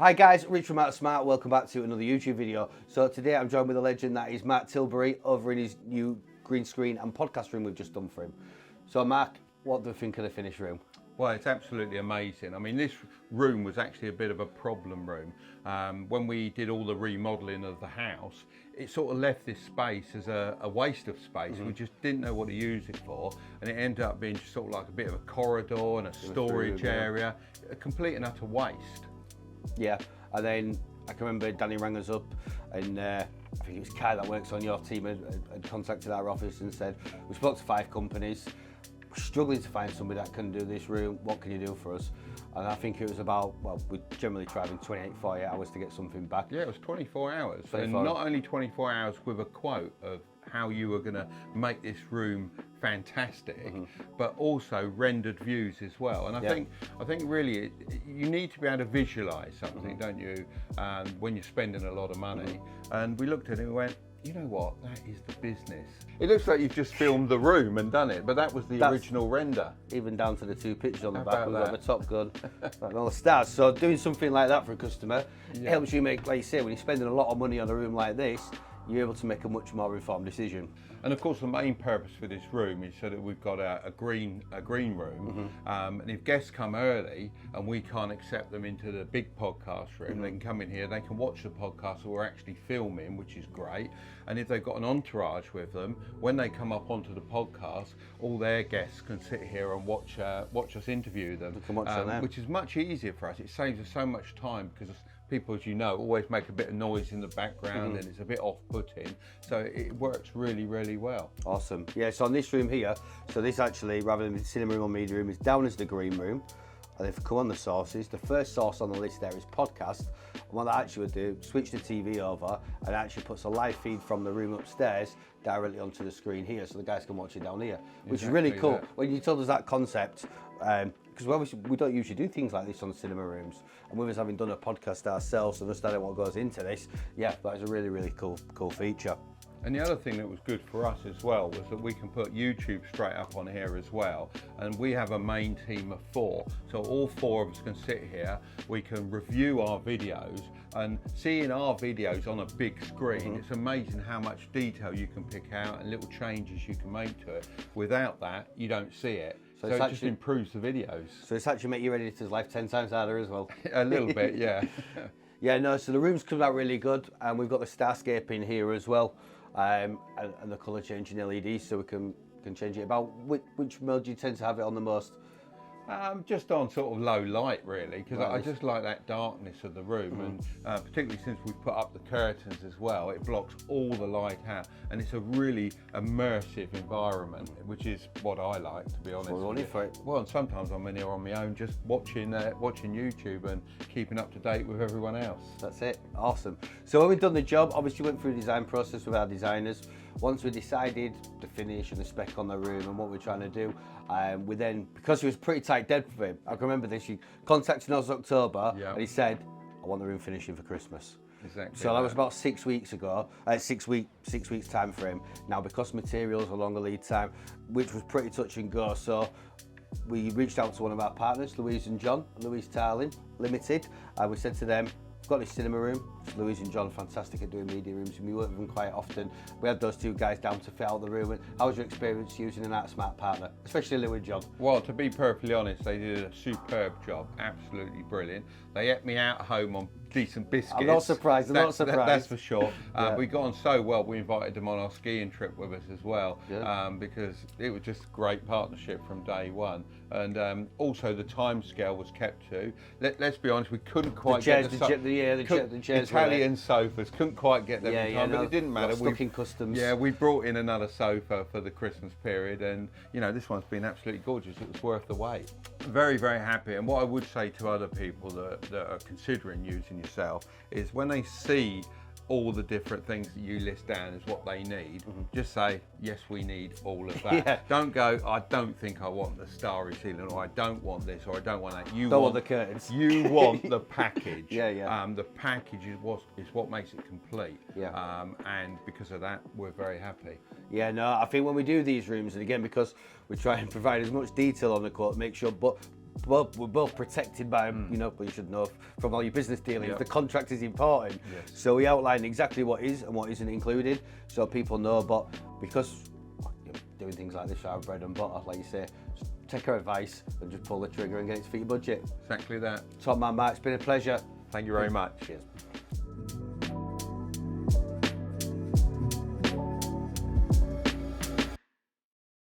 Hi guys, Rich from Out Smart. Welcome back to another YouTube video. So today I'm joined with a legend that is Mark Tilbury over in his new green screen and podcast room we've just done for him. So Mark, what do you think of the finished room? Well, it's absolutely amazing. I mean, this room was actually a bit of a problem room. When we did all the remodeling of the house, it sort of left this space as a waste of space. We just didn't know what to use it for, and it ended up being just sort of like a bit of a corridor and a storage area, a complete and utter waste. Yeah, and then I can remember Danny rang us up and I think it was Kai that works on your team had contacted our office and said, we spoke to 5 companies, we're struggling to find somebody that can do this room, what can you do for us? And I think it was about, well, we generally try in 28, 48 hours to get something back. Yeah, it was 24 hours. 24 and not only 24 hours with a quote of how you were going to make this room fantastic, but also rendered views as well. And I think really you need to be able to visualize something, don't you, when you're spending a lot of money. And we looked at it and we went, you know what, that is the business. It looks like you've just filmed the room and done it, but that was the original render. Even down to the 2 pictures on the back, we've got the Top Gun and all the stars. So doing something like that for a customer helps you make, like you say, when you're spending a lot of money on a room like this, you're able to make a much more informed decision. And of course the main purpose for this room is so that we've got a green room, and if guests come early and we can't accept them into the big podcast room, they can come in here, they can watch the podcast that we're actually filming, which is great. And if they've got an entourage with them, when they come up onto the podcast, all their guests can sit here and watch us interview them, which is much easier for us. It saves us so much time because people, as you know, always make a bit of noise in the background and it's a bit off-putting. So it works really, really well. Awesome. Yeah, so on this room here, so this actually, rather than the cinema room or media room, is down as the green room. And if you come on the sources, the first source on the list there is podcast. And what that actually would do, switch the TV over and actually puts a live feed from the room upstairs directly onto the screen here, so the guys can watch it down here, which is really cool. When you told us that concept, because we don't usually do things like this on cinema rooms, and with us having done a podcast ourselves and understanding what goes into this, yeah, that is a really, really cool feature. And the other thing that was good for us as well was that we can put YouTube straight up on here as well. And we have a main team of 4. So all 4 of us can sit here, we can review our videos, and seeing our videos on a big screen, it's amazing how much detail you can pick out and little changes you can make to it. Without that, you don't see it. So it just improves the videos. So it's actually make your editor's life 10 times harder as well. A little bit, yeah. Yeah, no, so the room's come out really good, and we've got the Starscape in here as well. And the colour changing LEDs, so we can change it about. Which mode do you tend to have it on the most? Just on sort of low light really, because I just like that darkness of the room, and particularly since we've put up the curtains as well, it blocks all the light out, and it's a really immersive environment, which is what I like, to be honest. Well, and sometimes I'm in here on my own, just watching YouTube and keeping up to date with everyone else. That's it. Awesome. So when we've done the job, obviously went through the design process with our designers. Once we decided the finish and the spec on the room and what we're trying to do, we then, because it was pretty tight dead for him, I can remember this, he contacted us in October and he said, I want the room finishing for Christmas. Exactly. So that was about 6 weeks ago, 6 weeks time for him. Now, because materials are longer lead time, which was pretty touch and go, so we reached out to one of our partners, Louise and John, Louise Tarling Limited, and we said to them, we've got this cinema room. Louise and John are fantastic at doing media rooms, and we work with them quite often. We had those 2 guys down to fit out the room. And how was your experience using an Art Smart partner, especially Lou and John? Well, to be perfectly honest, they did a superb job, absolutely brilliant. They ate me out home on decent biscuits. I'm not surprised, that's for sure. We got on so well, we invited them on our skiing trip with us as well, because it was just a great partnership from day one. And also the time scale was kept to. Let's be honest, we couldn't quite get the chairs. Italian sofas, couldn't quite get them in time, but it didn't matter. Stuck in customs. Yeah, we brought in another sofa for the Christmas period, and you know, this one's been absolutely gorgeous. It was worth the wait. Very, very happy. And what I would say to other people that are considering using yourself is when they see all the different things that you list down as what they need, just say, yes, we need all of that. Don't go, I don't think I want the starry ceiling, or I don't want this, or I don't want that. You don't want the curtains. You want the package. The package is what makes it complete. And because of that, we're very happy. Yeah, no, I think when we do these rooms, and again, because we try and provide as much detail on the quote, make sure, but well, we're both protected by, you know, but you should know from all your business dealings, the contract is important. Yes. So we outline exactly what is and what isn't included, so people know. But because doing things like this are our bread and butter, like you say, take our advice and just pull the trigger and get it to fit your budget. Exactly that. Top man, Mark, it's been a pleasure. Thank you very much. Cheers.